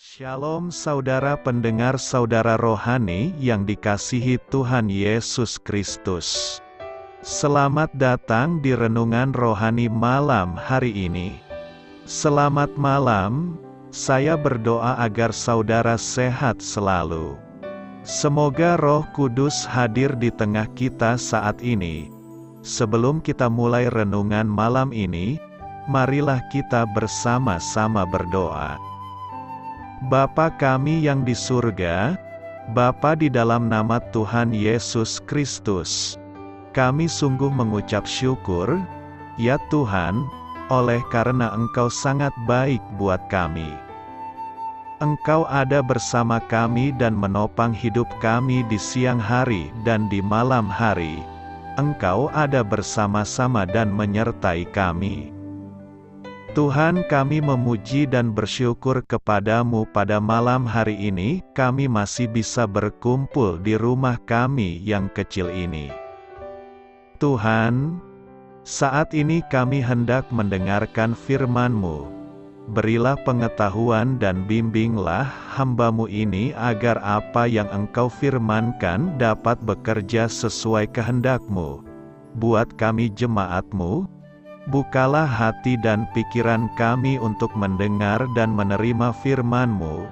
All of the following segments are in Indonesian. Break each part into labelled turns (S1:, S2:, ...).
S1: Shalom saudara pendengar saudara rohani yang dikasihi Tuhan Yesus Kristus. Selamat datang di Renungan Rohani malam hari ini. Selamat malam, saya berdoa agar saudara sehat selalu. Semoga Roh Kudus hadir di tengah kita saat ini. Sebelum kita mulai renungan malam ini, marilah kita bersama-sama berdoa. Bapa kami yang di surga, Bapa di dalam nama Tuhan Yesus Kristus, kami sungguh mengucap syukur, ya Tuhan, oleh karena Engkau sangat baik buat kami. Engkau ada bersama kami dan menopang hidup kami di siang hari dan di malam hari. Engkau ada bersama-sama dan menyertai kami. Tuhan, kami memuji dan bersyukur kepadamu pada malam hari ini, kami masih bisa berkumpul di rumah kami yang kecil ini. Tuhan, saat ini kami hendak mendengarkan firman-Mu. Berilah pengetahuan dan bimbinglah hamba-Mu ini agar apa yang Engkau firmankan dapat bekerja sesuai kehendak-Mu. Buat kami jemaat-Mu, bukalah hati dan pikiran kami untuk mendengar dan menerima firman-Mu.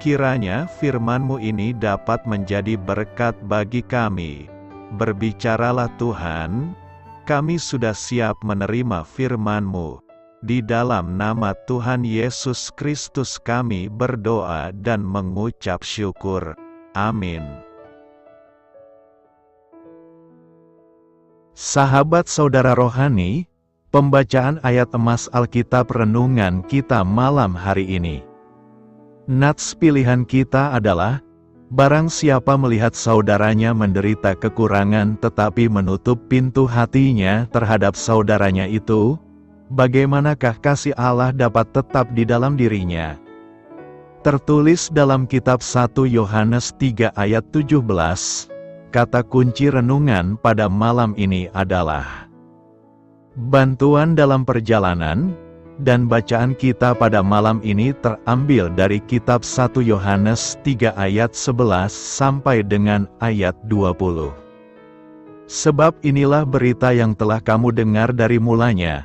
S1: Kiranya firman-Mu ini dapat menjadi berkat bagi kami. Berbicaralah Tuhan, kami sudah siap menerima firman-Mu. Di dalam nama Tuhan Yesus Kristus kami berdoa dan mengucap syukur. Amin. Sahabat saudara rohani, pembacaan ayat emas Alkitab renungan kita malam hari ini. Nats pilihan kita adalah, barang siapa melihat saudaranya menderita kekurangan tetapi menutup pintu hatinya terhadap saudaranya itu, bagaimanakah kasih Allah dapat tetap di dalam dirinya? Tertulis dalam kitab 1 Yohanes 3 ayat 17, kata kunci renungan pada malam ini adalah bantuan dalam perjalanan, dan bacaan kita pada malam ini terambil dari kitab 1 Yohanes 3 ayat 11 sampai dengan ayat 20. Sebab inilah berita yang telah kamu dengar dari mulanya,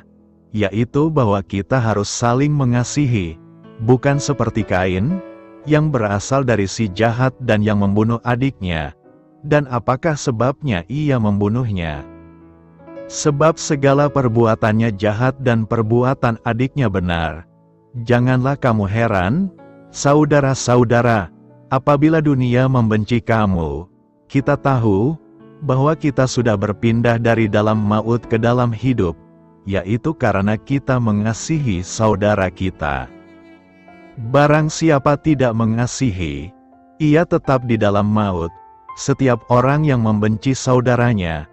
S1: yaitu bahwa kita harus saling mengasihi, bukan seperti Kain, yang berasal dari si jahat dan yang membunuh adiknya. Dan apakah sebabnya ia membunuhnya? Sebab segala perbuatannya jahat dan perbuatan adiknya benar. Janganlah kamu heran, saudara-saudara, apabila dunia membenci kamu. Kita tahu bahwa kita sudah berpindah dari dalam maut ke dalam hidup, yaitu karena kita mengasihi saudara kita. Barang siapa tidak mengasihi, ia tetap di dalam maut. Setiap orang yang membenci saudaranya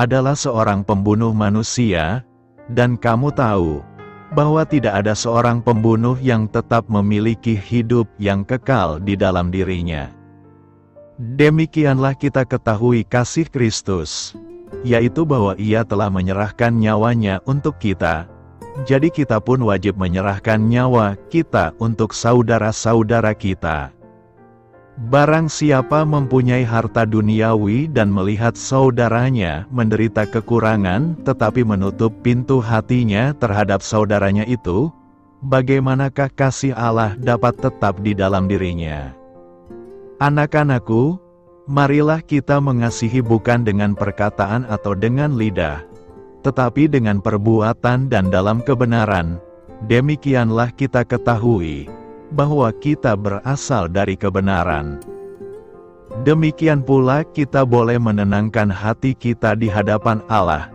S1: adalah seorang pembunuh manusia, dan kamu tahu bahwa tidak ada seorang pembunuh yang tetap memiliki hidup yang kekal di dalam dirinya. Demikianlah kita ketahui kasih Kristus, yaitu bahwa Ia telah menyerahkan nyawanya untuk kita. Jadi kita pun wajib menyerahkan nyawa kita untuk saudara-saudara kita. Barang siapa mempunyai harta duniawi dan melihat saudaranya menderita kekurangan tetapi menutup pintu hatinya terhadap saudaranya itu, bagaimanakah kasih Allah dapat tetap di dalam dirinya? Anak-anakku, marilah kita mengasihi bukan dengan perkataan atau dengan lidah, tetapi dengan perbuatan dan dalam kebenaran. Demikianlah kita ketahui bahwa kita berasal dari kebenaran. Demikian pula kita boleh menenangkan hati kita di hadapan Allah,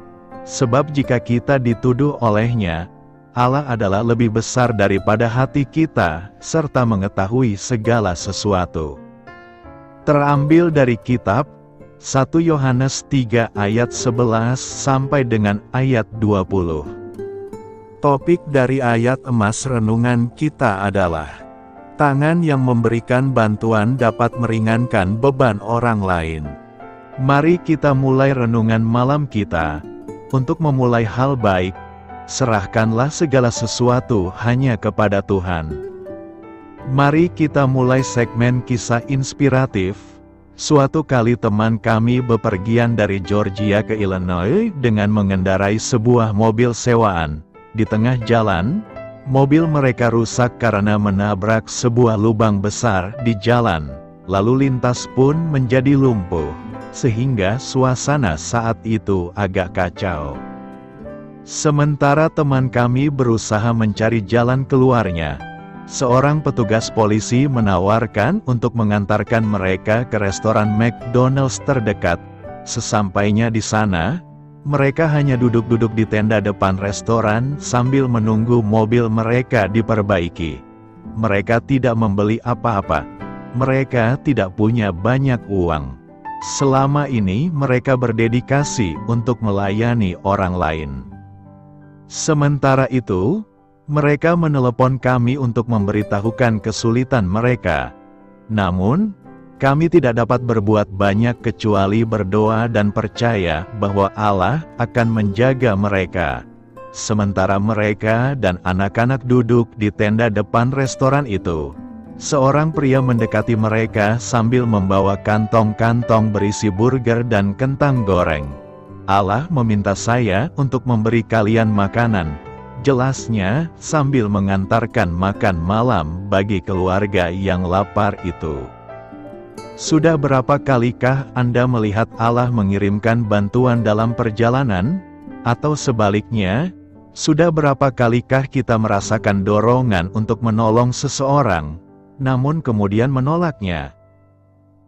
S1: sebab jika kita dituduh oleh-Nya, Allah adalah lebih besar daripada hati kita, serta mengetahui segala sesuatu. Terambil dari kitab 1 Yohanes 3 ayat 11 sampai dengan ayat 20. Topik dari ayat emas renungan kita adalah tangan yang memberikan bantuan dapat meringankan beban orang lain. Mari kita mulai renungan malam kita. Untuk memulai hal baik, serahkanlah segala sesuatu hanya kepada Tuhan. Mari kita mulai segmen kisah inspiratif. Suatu kali teman kami bepergian dari Georgia ke Illinois dengan mengendarai sebuah mobil sewaan. Di tengah jalan, mobil mereka rusak karena menabrak sebuah lubang besar di jalan. Lalu lintas pun menjadi lumpuh, sehingga suasana saat itu agak kacau. Sementara teman kami berusaha mencari jalan keluarnya, seorang petugas polisi menawarkan untuk mengantarkan mereka ke restoran McDonald's terdekat. Sesampainya di sana, mereka hanya duduk-duduk di tenda depan restoran sambil menunggu mobil mereka diperbaiki. Mereka tidak membeli apa-apa. Mereka tidak punya banyak uang. Selama ini mereka berdedikasi untuk melayani orang lain. Sementara itu, mereka menelepon kami untuk memberitahukan kesulitan mereka. Namun, kami tidak dapat berbuat banyak kecuali berdoa dan percaya bahwa Allah akan menjaga mereka. Sementara mereka dan anak-anak duduk di tenda depan restoran itu, seorang pria mendekati mereka sambil membawa kantong-kantong berisi burger dan kentang goreng. Allah meminta saya untuk memberi kalian makanan, jelasnya sambil mengantarkan makan malam bagi keluarga yang lapar itu. Sudah berapa kalikah Anda melihat Allah mengirimkan bantuan dalam perjalanan? Atau sebaliknya, sudah berapa kalikah kita merasakan dorongan untuk menolong seseorang, namun kemudian menolaknya?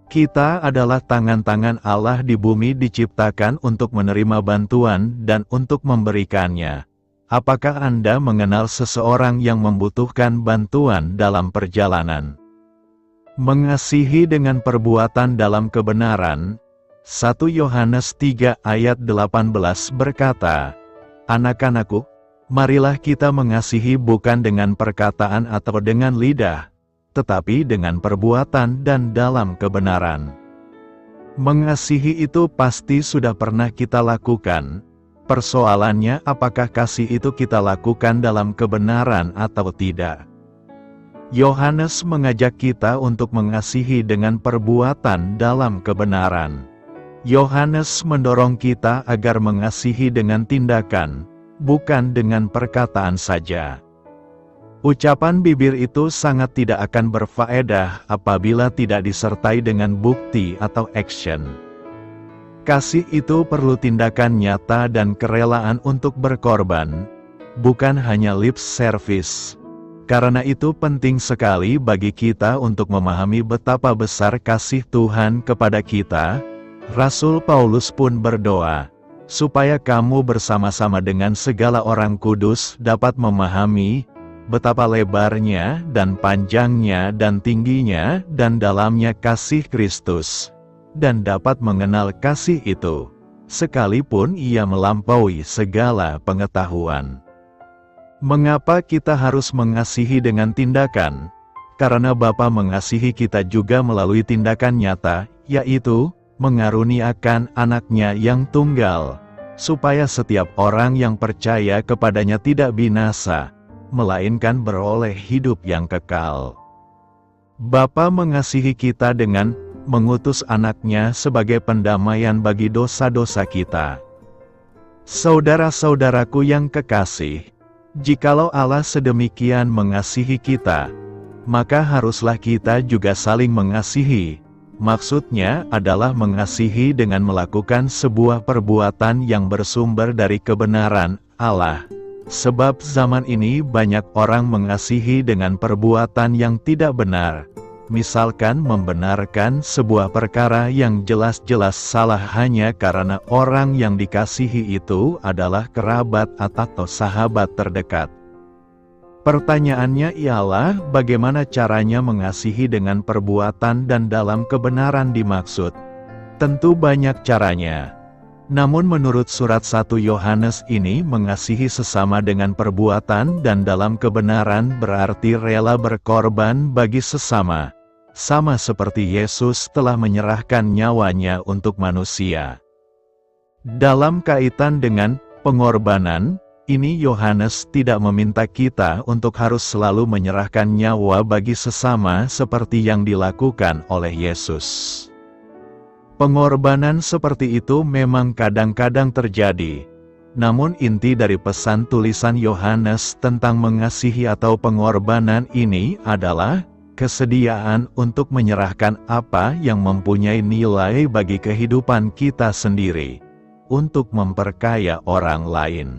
S1: Kita adalah tangan-tangan Allah di bumi diciptakan untuk menerima bantuan dan untuk memberikannya. Apakah Anda mengenal seseorang yang membutuhkan bantuan dalam perjalanan? Mengasihi dengan perbuatan dalam kebenaran. 1 Yohanes 3 ayat 18 berkata, "Anak-anakku, marilah kita mengasihi bukan dengan perkataan atau dengan lidah, tetapi dengan perbuatan dan dalam kebenaran." Mengasihi itu pasti sudah pernah kita lakukan. Persoalannya, apakah kasih itu kita lakukan dalam kebenaran atau tidak? Yohanes mengajak kita untuk mengasihi dengan perbuatan dalam kebenaran. Yohanes mendorong kita agar mengasihi dengan tindakan, bukan dengan perkataan saja. Ucapan bibir itu sangat tidak akan berfaedah apabila tidak disertai dengan bukti atau action. Kasih itu perlu tindakan nyata dan kerelaan untuk berkorban, bukan hanya lip service. Karena itu penting sekali bagi kita untuk memahami betapa besar kasih Tuhan kepada kita. Rasul Paulus pun berdoa, supaya kamu bersama-sama dengan segala orang kudus dapat memahami betapa lebarnya dan panjangnya dan tingginya dan dalamnya kasih Kristus, dan dapat mengenal kasih itu, sekalipun ia melampaui segala pengetahuan. Mengapa kita harus mengasihi dengan tindakan? Karena Bapa mengasihi kita juga melalui tindakan nyata, yaitu mengaruniakan anaknya yang tunggal, supaya setiap orang yang percaya kepadanya tidak binasa, melainkan beroleh hidup yang kekal. Bapa mengasihi kita dengan mengutus anaknya sebagai pendamaian bagi dosa-dosa kita. Saudara-saudaraku yang kekasih, jikalau Allah sedemikian mengasihi kita, maka haruslah kita juga saling mengasihi. Maksudnya adalah mengasihi dengan melakukan sebuah perbuatan yang bersumber dari kebenaran Allah. Sebab zaman ini banyak orang mengasihi dengan perbuatan yang tidak benar. Misalkan membenarkan sebuah perkara yang jelas-jelas salah hanya karena orang yang dikasihi itu adalah kerabat atau sahabat terdekat. Pertanyaannya ialah bagaimana caranya mengasihi dengan perbuatan dan dalam kebenaran dimaksud? Tentu banyak caranya. Namun menurut surat 1 Yohanes ini, mengasihi sesama dengan perbuatan dan dalam kebenaran berarti rela berkorban bagi sesama, sama seperti Yesus telah menyerahkan nyawanya untuk manusia. Dalam kaitan dengan pengorbanan, ini Yohanes tidak meminta kita untuk harus selalu menyerahkan nyawa bagi sesama seperti yang dilakukan oleh Yesus. Pengorbanan seperti itu memang kadang-kadang terjadi. Namun inti dari pesan tulisan Yohanes tentang mengasihi atau pengorbanan ini adalah kesediaan untuk menyerahkan apa yang mempunyai nilai bagi kehidupan kita sendiri, untuk memperkaya orang lain.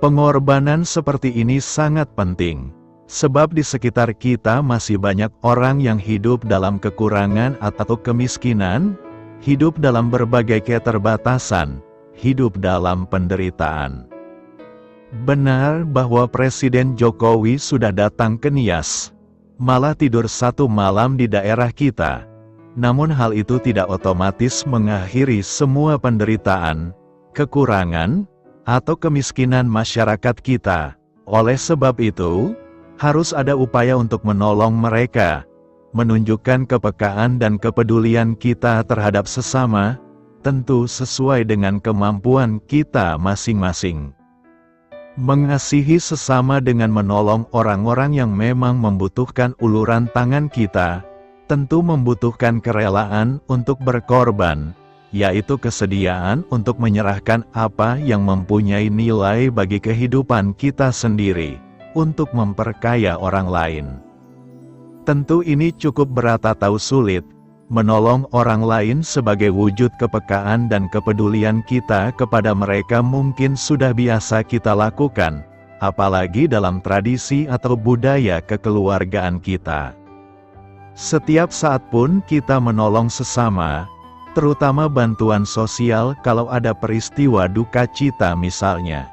S1: Pengorbanan seperti ini sangat penting, sebab di sekitar kita masih banyak orang yang hidup dalam kekurangan atau kemiskinan, hidup dalam berbagai keterbatasan, hidup dalam penderitaan. Benar bahwa Presiden Jokowi sudah datang ke Nias, malah tidur satu malam di daerah kita. Namun hal itu tidak otomatis mengakhiri semua penderitaan, kekurangan, atau kemiskinan masyarakat kita. Oleh sebab itu, harus ada upaya untuk menolong mereka, menunjukkan kepekaan dan kepedulian kita terhadap sesama, tentu sesuai dengan kemampuan kita masing-masing. Mengasihi sesama dengan menolong orang-orang yang memang membutuhkan uluran tangan kita, tentu membutuhkan kerelaan untuk berkorban, yaitu kesediaan untuk menyerahkan apa yang mempunyai nilai bagi kehidupan kita sendiri, untuk memperkaya orang lain. Tentu ini cukup berat atau sulit, menolong orang lain sebagai wujud kepekaan dan kepedulian kita kepada mereka mungkin sudah biasa kita lakukan, apalagi dalam tradisi atau budaya kekeluargaan kita. Setiap saat pun kita menolong sesama, terutama bantuan sosial kalau ada peristiwa duka cita misalnya.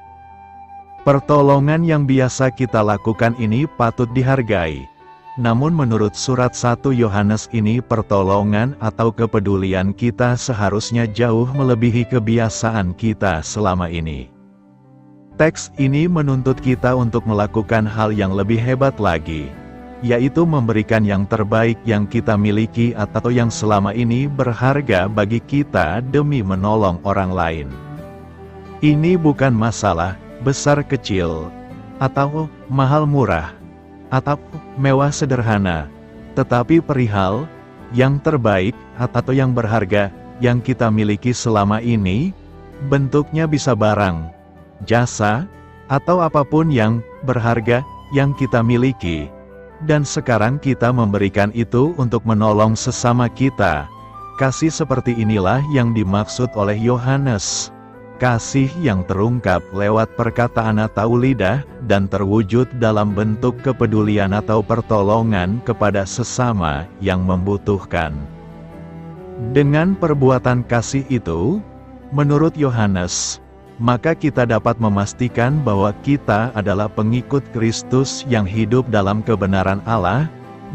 S1: Pertolongan yang biasa kita lakukan ini patut dihargai. Namun menurut surat 1 Yohanes ini pertolongan atau kepedulian kita seharusnya jauh melebihi kebiasaan kita selama ini. Teks ini menuntut kita untuk melakukan hal yang lebih hebat lagi, yaitu memberikan yang terbaik yang kita miliki atau yang selama ini berharga bagi kita demi menolong orang lain. Ini bukan masalah besar kecil, atau mahal murah, atau mewah sederhana, tetapi perihal yang terbaik atau yang berharga yang kita miliki selama ini, bentuknya bisa barang, jasa, atau apapun yang berharga yang kita miliki. Dan sekarang kita memberikan itu untuk menolong sesama kita. Kasih seperti inilah yang dimaksud oleh Yohanes. Kasih yang terungkap lewat perkataan atau lidah, dan terwujud dalam bentuk kepedulian atau pertolongan kepada sesama yang membutuhkan. Dengan perbuatan kasih itu, menurut Yohanes, maka kita dapat memastikan bahwa kita adalah pengikut Kristus yang hidup dalam kebenaran Allah,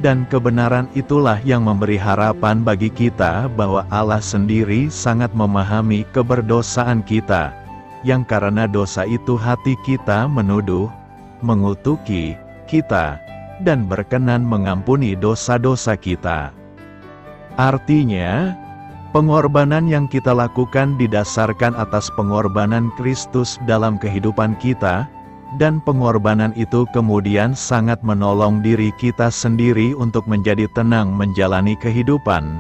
S1: dan kebenaran itulah yang memberi harapan bagi kita bahwa Allah sendiri sangat memahami keberdosaan kita, yang karena dosa itu hati kita menuduh, mengutuki kita, dan berkenan mengampuni dosa-dosa kita. Artinya, pengorbanan yang kita lakukan didasarkan atas pengorbanan Kristus dalam kehidupan kita, dan pengorbanan itu kemudian sangat menolong diri kita sendiri untuk menjadi tenang menjalani kehidupan,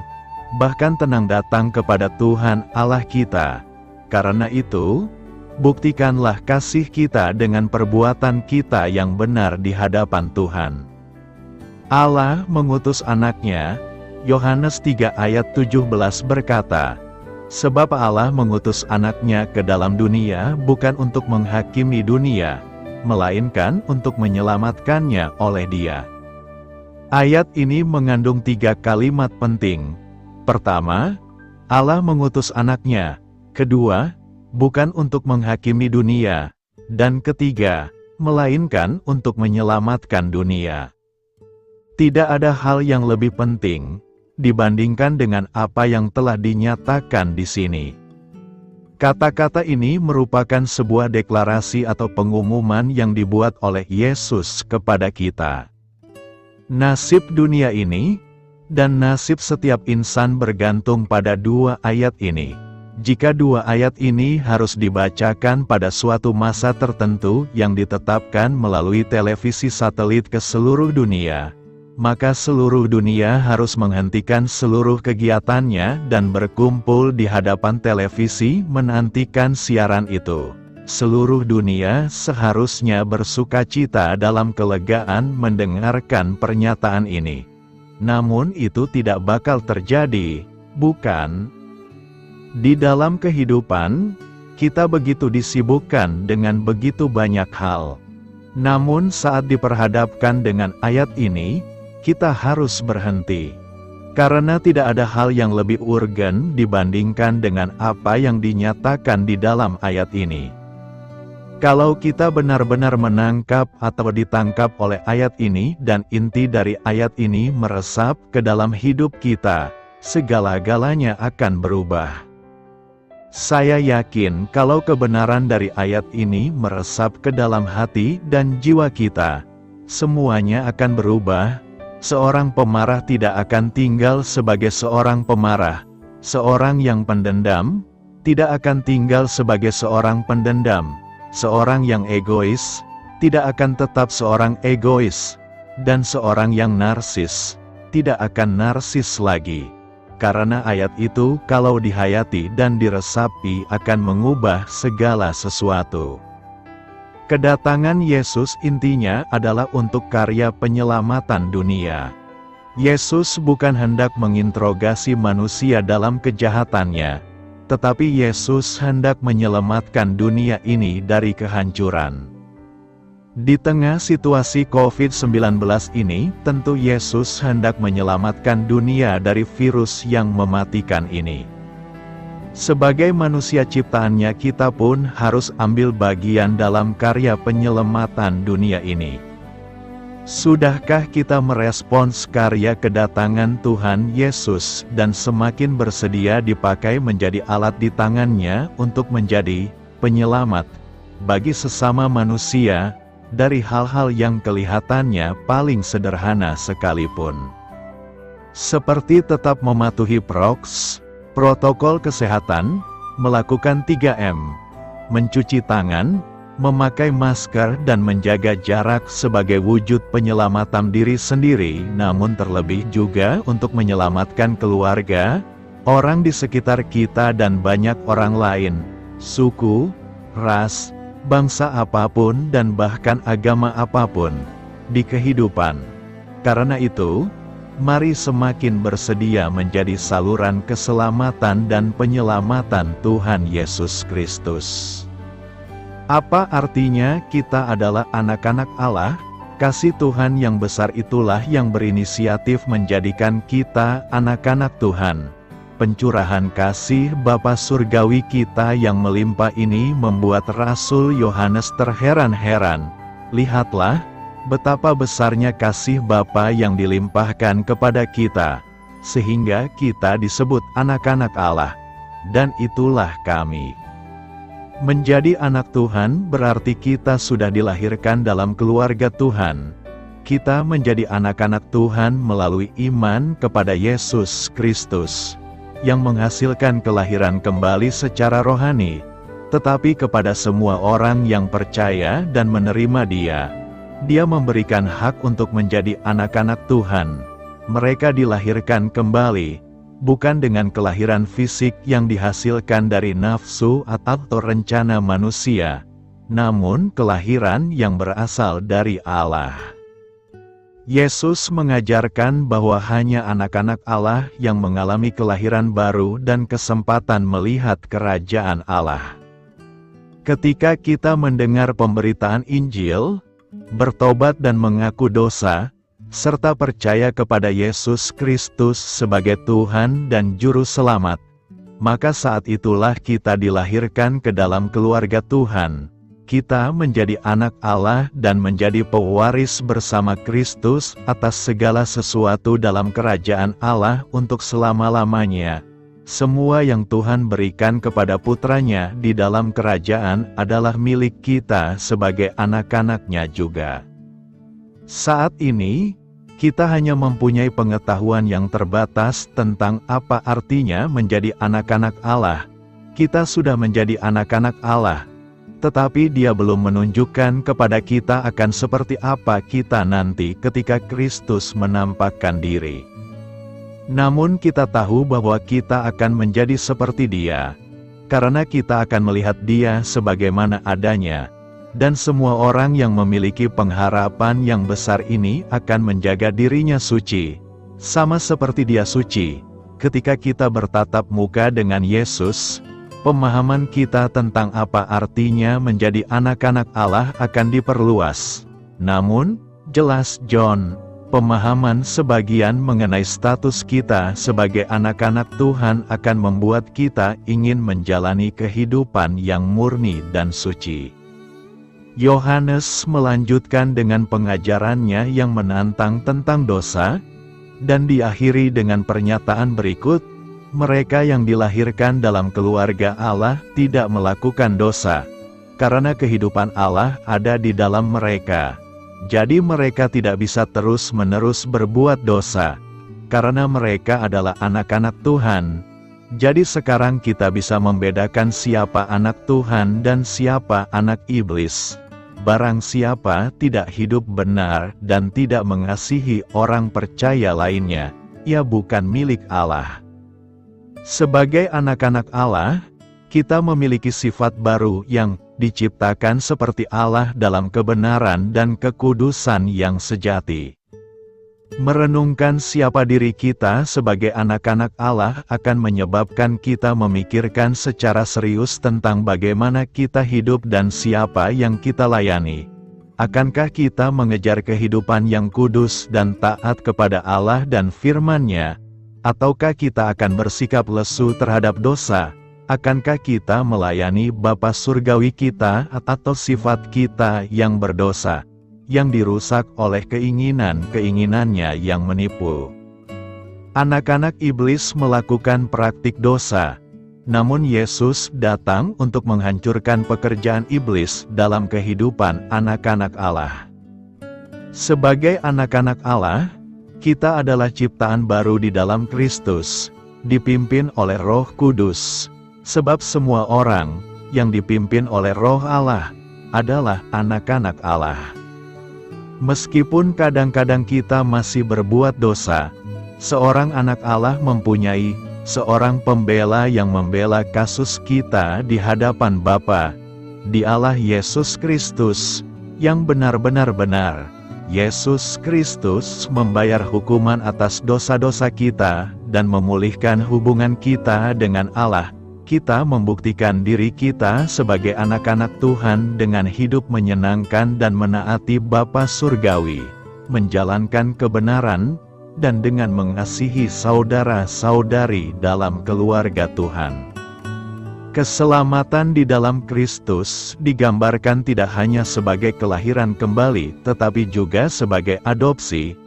S1: bahkan tenang datang kepada Tuhan Allah kita. Karena itu, buktikanlah kasih kita dengan perbuatan kita yang benar di hadapan Tuhan. Allah mengutus anaknya. Yohanes 3 ayat 17 berkata, "Sebab Allah mengutus anaknya ke dalam dunia bukan untuk menghakimi dunia, melainkan untuk menyelamatkannya oleh Dia." Ayat ini mengandung 3 kalimat penting. Pertama, Allah mengutus anaknya. Kedua, bukan untuk menghakimi dunia. Dan ketiga, melainkan untuk menyelamatkan dunia. Tidak ada hal yang lebih penting dibandingkan dengan apa yang telah dinyatakan di sini. Kata-kata ini merupakan sebuah deklarasi atau pengumuman yang dibuat oleh Yesus kepada kita. Nasib dunia ini dan nasib setiap insan bergantung pada 2 ayat ini. Jika dua ayat ini harus dibacakan pada suatu masa tertentu yang ditetapkan melalui televisi satelit ke seluruh dunia, maka seluruh dunia harus menghentikan seluruh kegiatannya dan berkumpul di hadapan televisi menantikan siaran itu. Seluruh dunia seharusnya bersukacita dalam kelegaan mendengarkan pernyataan ini. Namun itu tidak bakal terjadi, bukan? Di dalam kehidupan, kita begitu disibukkan dengan begitu banyak hal. Namun saat diperhadapkan dengan ayat ini, kita harus berhenti. Karena tidak ada hal yang lebih urgen dibandingkan dengan apa yang dinyatakan di dalam ayat ini. Kalau kita benar-benar menangkap atau ditangkap oleh ayat ini dan inti dari ayat ini meresap ke dalam hidup kita, segala-galanya akan berubah. Saya yakin kalau kebenaran dari ayat ini meresap ke dalam hati dan jiwa kita, semuanya akan berubah. Seorang pemarah tidak akan tinggal sebagai seorang pemarah. Seorang yang pendendam tidak akan tinggal sebagai seorang pendendam. Seorang yang egois tidak akan tetap seorang egois. Dan seorang yang narsis tidak akan narsis lagi. Karena ayat itu kalau dihayati dan diresapi akan mengubah segala sesuatu. Kedatangan Yesus intinya adalah untuk karya penyelamatan dunia. Yesus bukan hendak menginterogasi manusia dalam kejahatannya, tetapi Yesus hendak menyelamatkan dunia ini dari kehancuran. Di tengah situasi COVID-19 ini, tentu Yesus hendak menyelamatkan dunia dari virus yang mematikan ini. Sebagai manusia ciptaannya, kita pun harus ambil bagian dalam karya penyelamatan dunia ini. Sudahkah kita merespons karya kedatangan Tuhan Yesus dan semakin bersedia dipakai menjadi alat di tangannya untuk menjadi penyelamat bagi sesama manusia, dari hal-hal yang kelihatannya paling sederhana sekalipun. Seperti tetap mematuhi protokol kesehatan, melakukan 3M, mencuci tangan, memakai masker dan menjaga jarak sebagai wujud penyelamatan diri sendiri, namun terlebih juga untuk menyelamatkan keluarga, orang di sekitar kita dan banyak orang lain, suku, ras, bangsa apapun dan bahkan agama apapun di kehidupan. Karena itu, mari semakin bersedia menjadi saluran keselamatan dan penyelamatan Tuhan Yesus Kristus. Apa artinya kita adalah anak-anak Allah? Kasih Tuhan yang besar itulah yang berinisiatif menjadikan kita anak-anak Tuhan. Pencurahan kasih Bapa Surgawi kita yang melimpah ini membuat Rasul Yohanes terheran-heran. Lihatlah, betapa besarnya kasih Bapa yang dilimpahkan kepada kita, sehingga kita disebut anak-anak Allah. Dan itulah kami. Menjadi anak Tuhan berarti kita sudah dilahirkan dalam keluarga Tuhan. Kita menjadi anak-anak Tuhan melalui iman kepada Yesus Kristus, yang menghasilkan kelahiran kembali secara rohani, tetapi kepada semua orang yang percaya dan menerima Dia memberikan hak untuk menjadi anak-anak Tuhan. Mereka dilahirkan kembali, bukan dengan kelahiran fisik yang dihasilkan dari nafsu atau rencana manusia, namun kelahiran yang berasal dari Allah. Yesus mengajarkan bahwa hanya anak-anak Allah yang mengalami kelahiran baru dan kesempatan melihat kerajaan Allah. Ketika kita mendengar pemberitaan Injil, bertobat dan mengaku dosa, serta percaya kepada Yesus Kristus sebagai Tuhan dan Juru Selamat, maka saat itulah kita dilahirkan ke dalam keluarga Tuhan. Kita menjadi anak Allah dan menjadi pewaris bersama Kristus atas segala sesuatu dalam kerajaan Allah untuk selama-lamanya. Semua yang Tuhan berikan kepada putranya di dalam kerajaan adalah milik kita sebagai anak-anaknya juga. Saat ini, kita hanya mempunyai pengetahuan yang terbatas tentang apa artinya menjadi anak-anak Allah. Kita sudah menjadi anak-anak Allah, tetapi Dia belum menunjukkan kepada kita akan seperti apa kita nanti ketika Kristus menampakkan diri. Namun kita tahu bahwa kita akan menjadi seperti Dia, karena kita akan melihat Dia sebagaimana adanya, dan semua orang yang memiliki pengharapan yang besar ini akan menjaga dirinya suci, sama seperti Dia suci. Ketika kita bertatap muka dengan Yesus, pemahaman kita tentang apa artinya menjadi anak-anak Allah akan diperluas. Namun, jelas John, pemahaman sebagian mengenai status kita sebagai anak-anak Tuhan akan membuat kita ingin menjalani kehidupan yang murni dan suci. Yohanes melanjutkan dengan pengajarannya yang menantang tentang dosa, dan diakhiri dengan pernyataan berikut, mereka yang dilahirkan dalam keluarga Allah tidak melakukan dosa, karena kehidupan Allah ada di dalam mereka. Jadi mereka tidak bisa terus-menerus berbuat dosa, karena mereka adalah anak-anak Tuhan. Jadi sekarang kita bisa membedakan siapa anak Tuhan dan siapa anak iblis. Barang siapa tidak hidup benar dan tidak mengasihi orang percaya lainnya, ia bukan milik Allah. Sebagai anak-anak Allah, kita memiliki sifat baru yang diciptakan seperti Allah dalam kebenaran dan kekudusan yang sejati. Merenungkan siapa diri kita sebagai anak-anak Allah akan menyebabkan kita memikirkan secara serius tentang bagaimana kita hidup dan siapa yang kita layani. Akankah kita mengejar kehidupan yang kudus dan taat kepada Allah dan firman-Nya? Ataukah kita akan bersikap lesu terhadap dosa? Akankah kita melayani Bapa Surgawi kita atau sifat kita yang berdosa, yang dirusak oleh keinginan-keinginannya yang menipu? Anak-anak iblis melakukan praktik dosa, namun Yesus datang untuk menghancurkan pekerjaan iblis dalam kehidupan anak-anak Allah. Sebagai anak-anak Allah, kita adalah ciptaan baru di dalam Kristus, dipimpin oleh Roh Kudus, sebab semua orang yang dipimpin oleh Roh Allah adalah anak-anak Allah. Meskipun kadang-kadang kita masih berbuat dosa, seorang anak Allah mempunyai seorang pembela yang membela kasus kita di hadapan Bapa, Dialah Yesus Kristus, yang benar-benar benar. Yesus Kristus membayar hukuman atas dosa-dosa kita dan memulihkan hubungan kita dengan Allah. Kita membuktikan diri kita sebagai anak-anak Tuhan dengan hidup menyenangkan dan menaati Bapa Surgawi, menjalankan kebenaran, dan dengan mengasihi saudara-saudari dalam keluarga Tuhan. Keselamatan di dalam Kristus digambarkan tidak hanya sebagai kelahiran kembali, tetapi juga sebagai adopsi.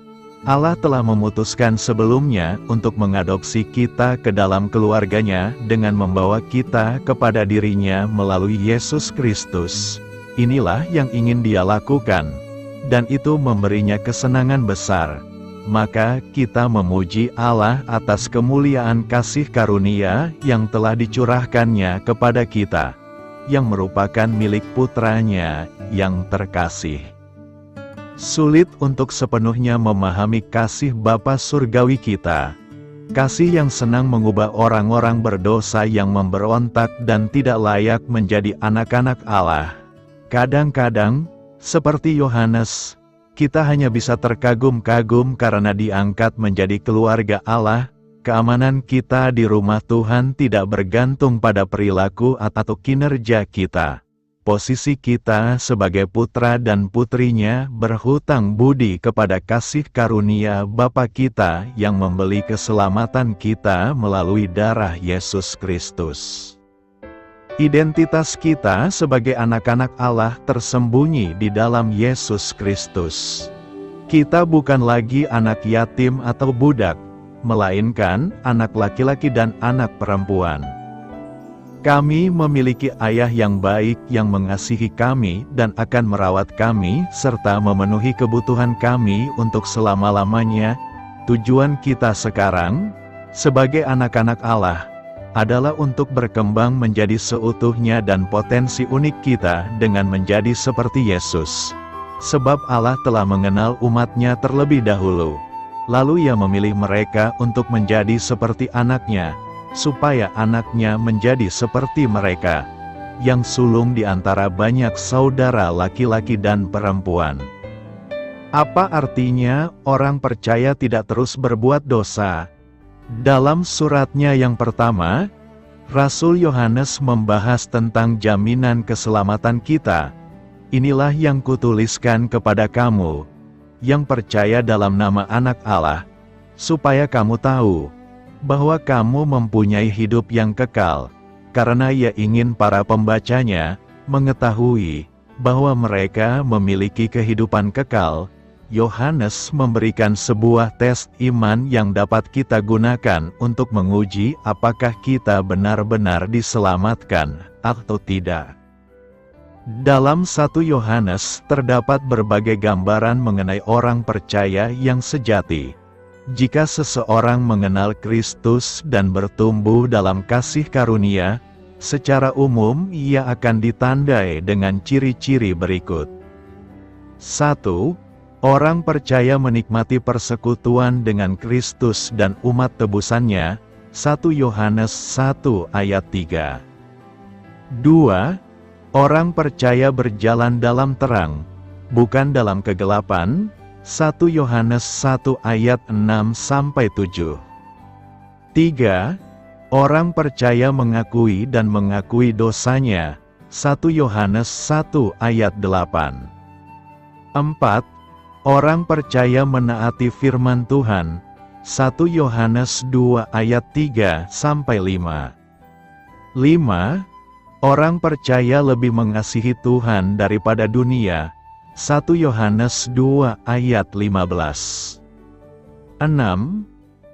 S1: Allah telah memutuskan sebelumnya untuk mengadopsi kita ke dalam keluarganya dengan membawa kita kepada dirinya melalui Yesus Kristus. Inilah yang ingin Dia lakukan, dan itu memberinya kesenangan besar. Maka kita memuji Allah atas kemuliaan kasih karunia yang telah dicurahkannya kepada kita, yang merupakan milik putranya yang terkasih. Sulit untuk sepenuhnya memahami kasih Bapa Surgawi kita, kasih yang senang mengubah orang-orang berdosa yang memberontak dan tidak layak menjadi anak-anak Allah. Kadang-kadang, seperti Yohanes, kita hanya bisa terkagum-kagum karena diangkat menjadi keluarga Allah. Keamanan kita di rumah Tuhan tidak bergantung pada perilaku atau kinerja kita. Posisi kita sebagai putra dan putrinya berhutang budi kepada kasih karunia Bapa kita yang membeli keselamatan kita melalui darah Yesus Kristus. Identitas kita sebagai anak-anak Allah tersembunyi di dalam Yesus Kristus. Kita bukan lagi anak yatim atau budak, melainkan anak laki-laki dan anak perempuan. Kami memiliki ayah yang baik yang mengasihi kami dan akan merawat kami serta memenuhi kebutuhan kami untuk selama-lamanya. Tujuan kita sekarang, sebagai anak-anak Allah, adalah untuk berkembang menjadi seutuhnya dan potensi unik kita dengan menjadi seperti Yesus. Sebab Allah telah mengenal umat-Nya terlebih dahulu. Lalu Ia memilih mereka untuk menjadi seperti anak-Nya, supaya anak-Nya menjadi seperti mereka, yang sulung di antara banyak saudara laki-laki dan perempuan. Apa artinya orang percaya tidak terus berbuat dosa? Dalam suratnya yang pertama, Rasul Yohanes membahas tentang jaminan keselamatan kita. Inilah yang kutuliskan kepada kamu, yang percaya dalam nama Anak Allah, supaya kamu tahu, bahwa kamu mempunyai hidup yang kekal, karena Ia ingin para pembacanya mengetahui, bahwa mereka memiliki kehidupan kekal. Yohanes memberikan sebuah tes iman yang dapat kita gunakan untuk menguji apakah kita benar-benar diselamatkan atau tidak. Dalam 1 Yohanes terdapat berbagai gambaran mengenai orang percaya yang sejati. Jika seseorang mengenal Kristus dan bertumbuh dalam kasih karunia, secara umum ia akan ditandai dengan ciri-ciri berikut. 1. Orang percaya menikmati persekutuan dengan Kristus dan umat tebusannya, 1 Yohanes 1 ayat 3. 2. Orang percaya berjalan dalam terang, bukan dalam kegelapan, 1 Yohanes 1 ayat 6-7. 3. Orang percaya mengakui dan mengakui dosanya, 1 Yohanes 1 ayat 8. 4. Orang percaya menaati firman Tuhan, 1 Yohanes 2 ayat 3-5. 5. Orang percaya lebih mengasihi Tuhan daripada dunia, 1 Yohanes 2 ayat 15. 6.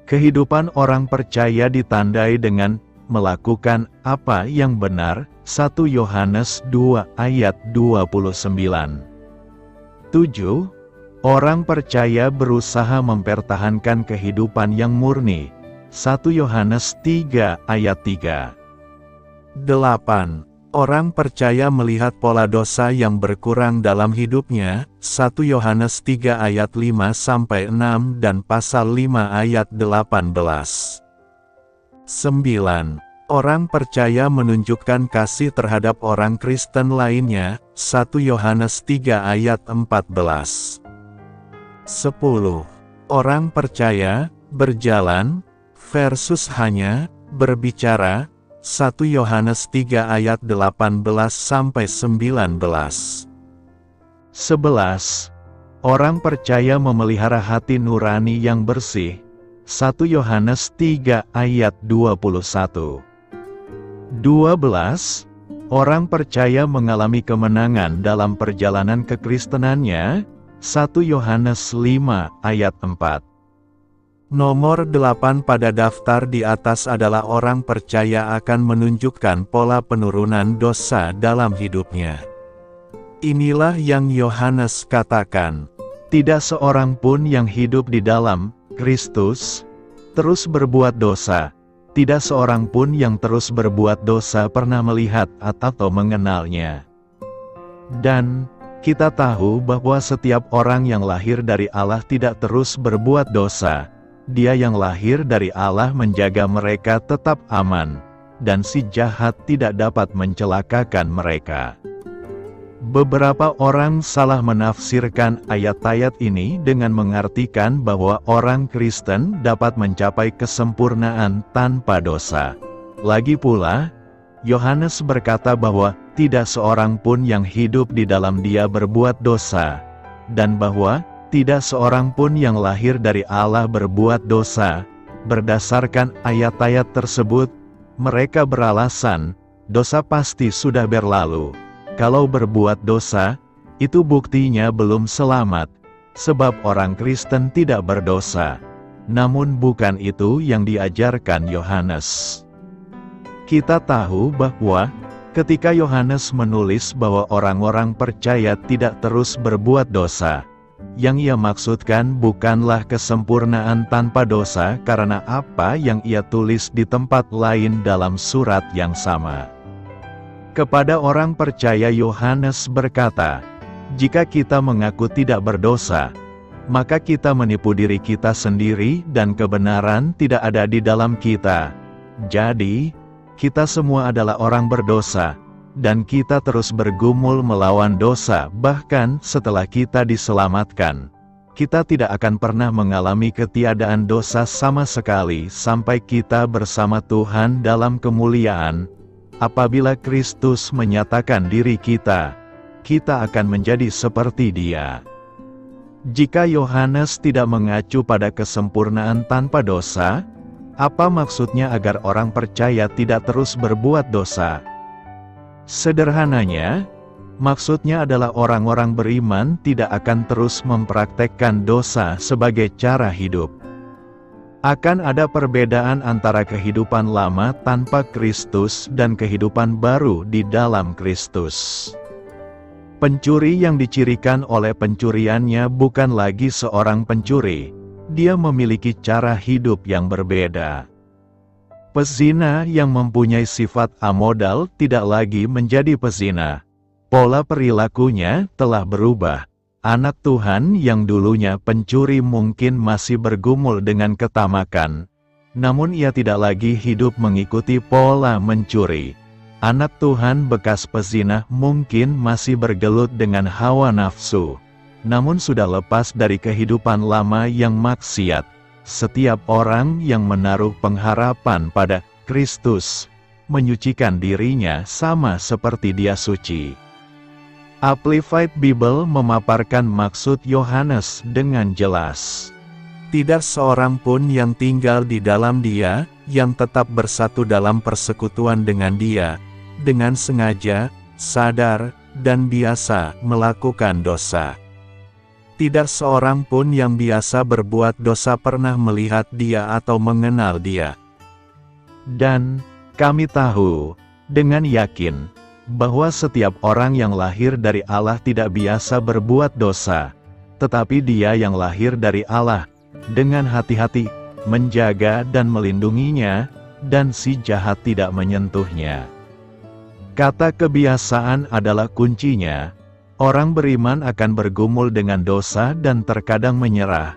S1: Kehidupan orang percaya ditandai dengan melakukan apa yang benar, 1 Yohanes 2 ayat 29. 7. Orang percaya berusaha mempertahankan kehidupan yang murni, 1 Yohanes 3 ayat 3. 8. Orang percaya melihat pola dosa yang berkurang dalam hidupnya, 1 Yohanes 3 ayat 5-6 dan pasal 5 ayat 18. 9. Orang percaya menunjukkan kasih terhadap orang Kristen lainnya, 1 Yohanes 3 ayat 14. 10. Orang percaya berjalan versus hanya berbicara, 1 Yohanes 3 ayat 18-19. 11. Orang percaya memelihara hati nurani yang bersih, 1 Yohanes 3 ayat 21. 12. Orang percaya mengalami kemenangan dalam perjalanan kekristenannya, 1 Yohanes 5 ayat 4. Nomor 8 pada daftar di atas adalah orang percaya akan menunjukkan pola penurunan dosa dalam hidupnya. Inilah yang Yohanes katakan, tidak seorang pun yang hidup di dalam Kristus terus berbuat dosa. Tidak seorang pun yang terus berbuat dosa pernah melihat atau mengenalnya. Dan kita tahu bahwa setiap orang yang lahir dari Allah tidak terus berbuat dosa. Dia yang lahir dari Allah menjaga mereka tetap aman, dan si jahat tidak dapat mencelakakan mereka. Beberapa orang salah menafsirkan ayat-ayat ini dengan mengartikan bahwa orang Kristen dapat mencapai kesempurnaan tanpa dosa. Lagi pula, Yohanes berkata bahwa tidak seorang pun yang hidup di dalam dia berbuat dosa, dan bahwa tidak seorang pun yang lahir dari Allah berbuat dosa. Berdasarkan ayat-ayat tersebut, mereka beralasan, dosa pasti sudah berlalu. Kalau berbuat dosa, itu buktinya belum selamat, sebab orang Kristen tidak berdosa. Namun bukan itu yang diajarkan Yohanes. Kita tahu bahwa ketika Yohanes menulis bahwa orang-orang percaya tidak terus berbuat dosa, Yang ia maksudkan bukanlah kesempurnaan tanpa dosa karena apa yang ia tulis di tempat lain dalam surat yang sama. Kepada orang percaya Yohanes berkata, "Jika kita mengaku tidak berdosa, maka kita menipu diri kita sendiri dan kebenaran tidak ada di dalam kita. Jadi, kita semua adalah orang berdosa, dan kita terus bergumul melawan dosa bahkan setelah kita diselamatkan. Kita tidak akan pernah mengalami ketiadaan dosa sama sekali sampai kita bersama Tuhan dalam kemuliaan. Apabila Kristus menyatakan diri kita, kita akan menjadi seperti Dia." Jika Yohanes tidak mengacu pada kesempurnaan tanpa dosa, apa maksudnya agar orang percaya tidak terus berbuat dosa? Sederhananya, maksudnya adalah orang-orang beriman tidak akan terus mempraktekkan dosa sebagai cara hidup. Akan ada perbedaan antara kehidupan lama tanpa Kristus dan kehidupan baru di dalam Kristus. Pencuri yang dicirikan oleh pencuriannya bukan lagi seorang pencuri, dia memiliki cara hidup yang berbeda. Pezina yang mempunyai sifat amodal tidak lagi menjadi pezina. Pola perilakunya telah berubah. Anak Tuhan yang dulunya pencuri mungkin masih bergumul dengan ketamakan, namun ia tidak lagi hidup mengikuti pola mencuri. Anak Tuhan bekas pezina mungkin masih bergelut dengan hawa nafsu, namun sudah lepas dari kehidupan lama yang maksiat. Setiap orang yang menaruh pengharapan pada Kristus, menyucikan dirinya sama seperti Dia suci. Amplified Bible memaparkan maksud Yohanes dengan jelas. Tidak seorang pun yang tinggal di dalam Dia, yang tetap bersatu dalam persekutuan dengan Dia, dengan sengaja, sadar, dan biasa melakukan dosa. Tidak seorang pun yang biasa berbuat dosa pernah melihat Dia atau mengenal Dia. Dan kami tahu dengan yakin bahwa setiap orang yang lahir dari Allah tidak biasa berbuat dosa, tetapi dia yang lahir dari Allah dengan hati-hati menjaga dan melindunginya, dan si jahat tidak menyentuhnya. Kata kebiasaan adalah kuncinya. Orang beriman akan bergumul dengan dosa dan terkadang menyerah.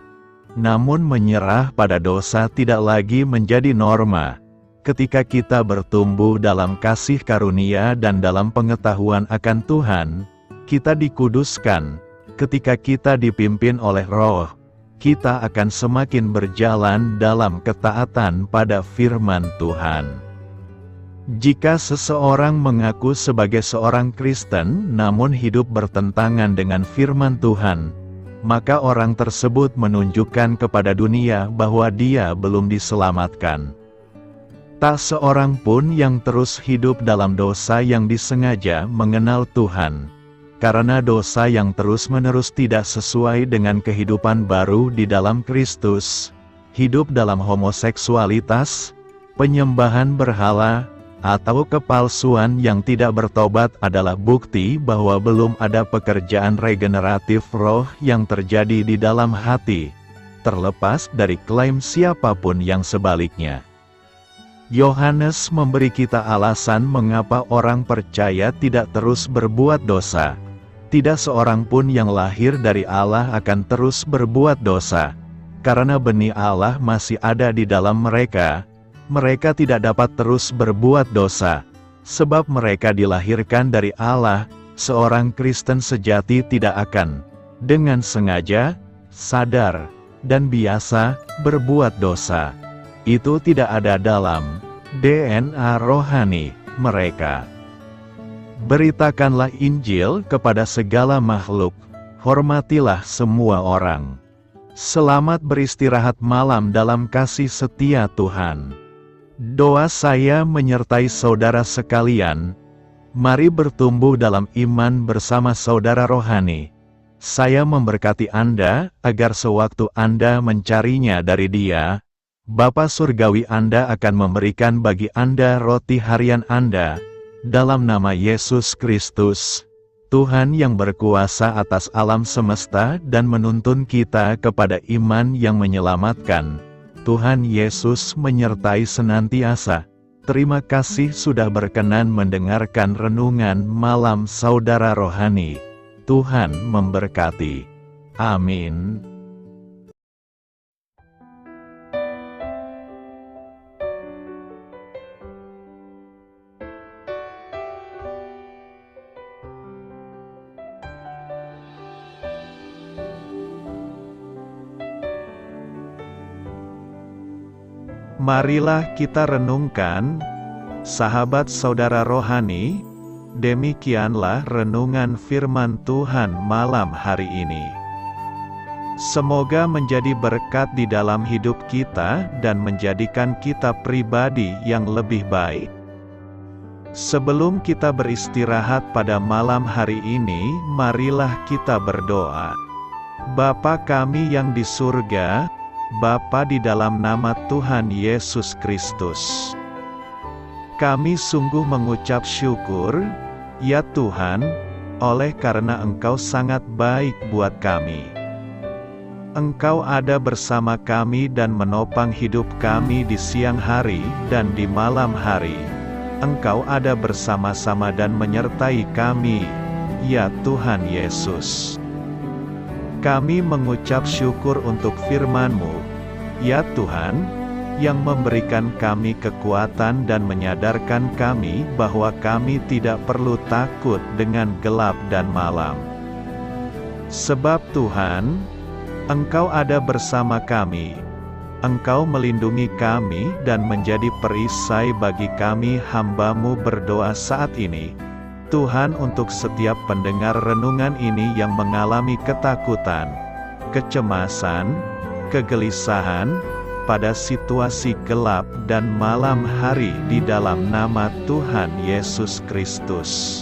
S1: Namun menyerah pada dosa tidak lagi menjadi norma. Ketika kita bertumbuh dalam kasih karunia dan dalam pengetahuan akan Tuhan, kita dikuduskan. Ketika kita dipimpin oleh Roh, kita akan semakin berjalan dalam ketaatan pada firman Tuhan. Jika seseorang mengaku sebagai seorang Kristen namun hidup bertentangan dengan firman Tuhan, maka orang tersebut menunjukkan kepada dunia bahwa dia belum diselamatkan. Tak seorang pun yang terus hidup dalam dosa yang disengaja mengenal Tuhan, karena dosa yang terus-menerus tidak sesuai dengan kehidupan baru di dalam Kristus, hidup dalam homoseksualitas, penyembahan berhala, atau kepalsuan yang tidak bertobat adalah bukti bahwa belum ada pekerjaan regeneratif roh yang terjadi di dalam hati, terlepas dari klaim siapapun yang sebaliknya. Yohanes memberi kita alasan mengapa orang percaya tidak terus berbuat dosa. Tidak seorang pun yang lahir dari Allah akan terus berbuat dosa, karena benih Allah masih ada di dalam mereka. Mereka tidak dapat terus berbuat dosa, sebab mereka dilahirkan dari Allah. Seorang Kristen sejati tidak akan, dengan sengaja, sadar, dan biasa, berbuat dosa. Itu tidak ada dalam DNA rohani mereka. Beritakanlah Injil kepada segala makhluk, hormatilah semua orang. Selamat beristirahat malam dalam kasih setia Tuhan. Doa saya menyertai saudara sekalian. Mari bertumbuh dalam iman bersama saudara rohani. Saya memberkati Anda, agar sewaktu Anda mencarinya dari Dia, Bapa Surgawi Anda akan memberikan bagi Anda roti harian Anda. Dalam nama Yesus Kristus. Tuhan yang berkuasa atas alam semesta dan menuntun kita kepada iman yang menyelamatkan. Tuhan Yesus menyertai senantiasa. Terima kasih sudah berkenan mendengarkan renungan malam saudara rohani. Tuhan memberkati. Amin. Marilah kita renungkan, sahabat saudara rohani, demikianlah renungan firman Tuhan malam hari ini. Semoga menjadi berkat di dalam hidup kita dan menjadikan kita pribadi yang lebih baik. Sebelum kita beristirahat pada malam hari ini, marilah kita berdoa. Bapa kami yang di surga, Bapa di dalam nama Tuhan Yesus Kristus, kami sungguh mengucap syukur, ya Tuhan, oleh karena Engkau sangat baik buat kami. Engkau ada bersama kami dan menopang hidup kami di siang hari dan di malam hari. Engkau ada bersama-sama dan menyertai kami, ya Tuhan Yesus. Kami mengucap syukur untuk firman-Mu, ya Tuhan, yang memberikan kami kekuatan dan menyadarkan kami bahwa kami tidak perlu takut dengan gelap dan malam. Sebab Tuhan, Engkau ada bersama kami. Engkau melindungi kami dan menjadi perisai bagi kami hamba-Mu berdoa saat ini. Tuhan, untuk setiap pendengar renungan ini yang mengalami ketakutan, kecemasan, kegelisahan, pada situasi gelap dan malam hari di dalam nama Tuhan Yesus Kristus.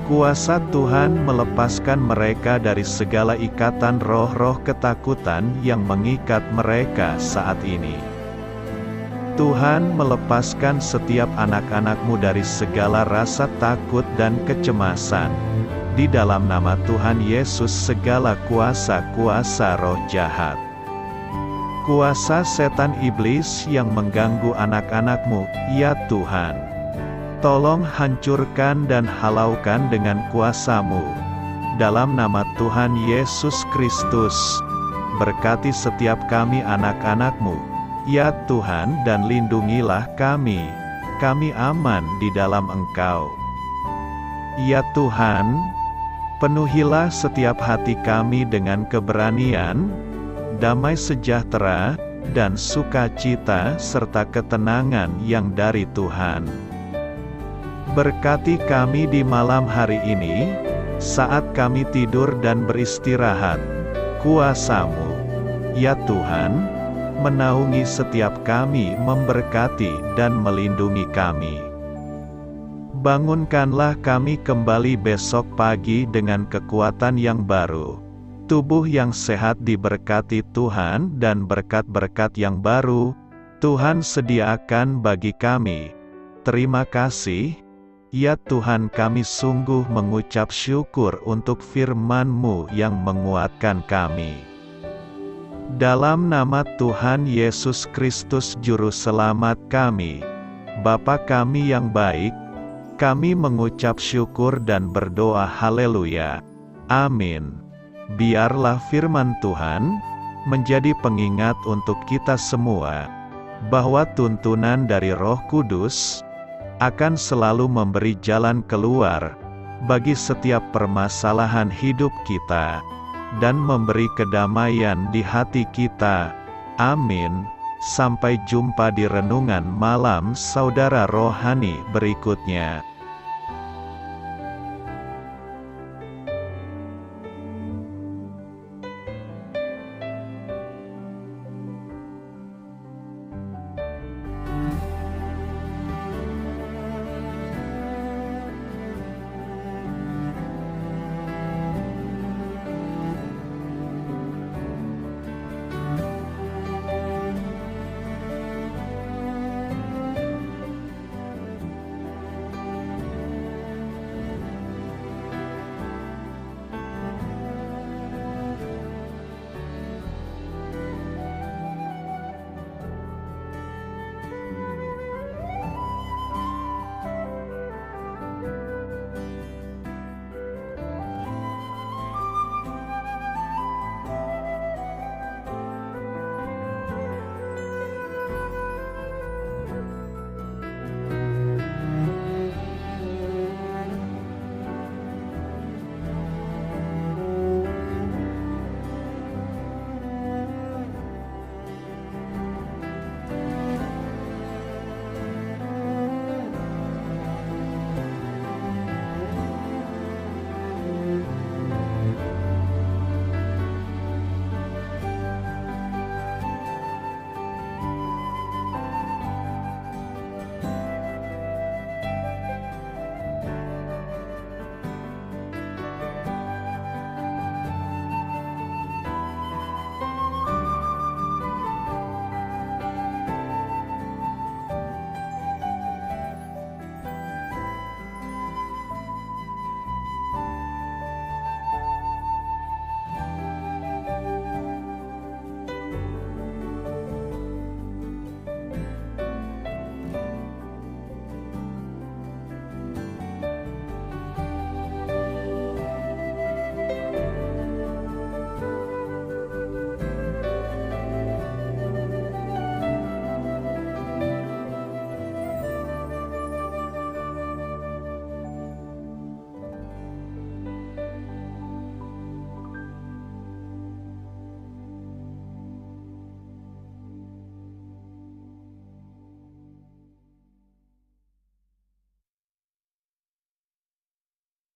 S1: Kuasa Tuhan melepaskan mereka dari segala ikatan roh-roh ketakutan yang mengikat mereka saat ini. Tuhan melepaskan setiap anak-anak-Mu dari segala rasa takut dan kecemasan. Di dalam nama Tuhan Yesus segala kuasa-kuasa roh jahat, kuasa setan iblis yang mengganggu anak-anak-Mu, ya Tuhan, tolong hancurkan dan halaukan dengan kuasa-Mu. Dalam nama Tuhan Yesus Kristus, berkati setiap kami anak-anak-Mu, ya Tuhan, dan lindungilah kami aman di dalam Engkau. Ya Tuhan, penuhilah setiap hati kami dengan keberanian, damai sejahtera, dan sukacita serta ketenangan yang dari Tuhan. Berkati kami di malam hari ini, saat kami tidur dan beristirahat. Kuasa-Mu, ya Tuhan, menaungi setiap kami, memberkati dan melindungi kami. Bangunkanlah kami kembali besok pagi dengan kekuatan yang baru, tubuh yang sehat diberkati Tuhan, dan berkat-berkat yang baru Tuhan sediakan bagi kami. Terima kasih, ya Tuhan, kami sungguh mengucap syukur untuk firman-Mu yang menguatkan kami. Dalam nama Tuhan Yesus Kristus Juru Selamat kami, Bapa kami yang baik, kami mengucap syukur dan berdoa haleluya. Amin. Biarlah firman Tuhan menjadi pengingat untuk kita semua, bahwa tuntunan dari Roh Kudus akan selalu memberi jalan keluar bagi setiap permasalahan hidup kita, dan memberi kedamaian di hati kita. Amin. Sampai jumpa di renungan malam saudara rohani berikutnya.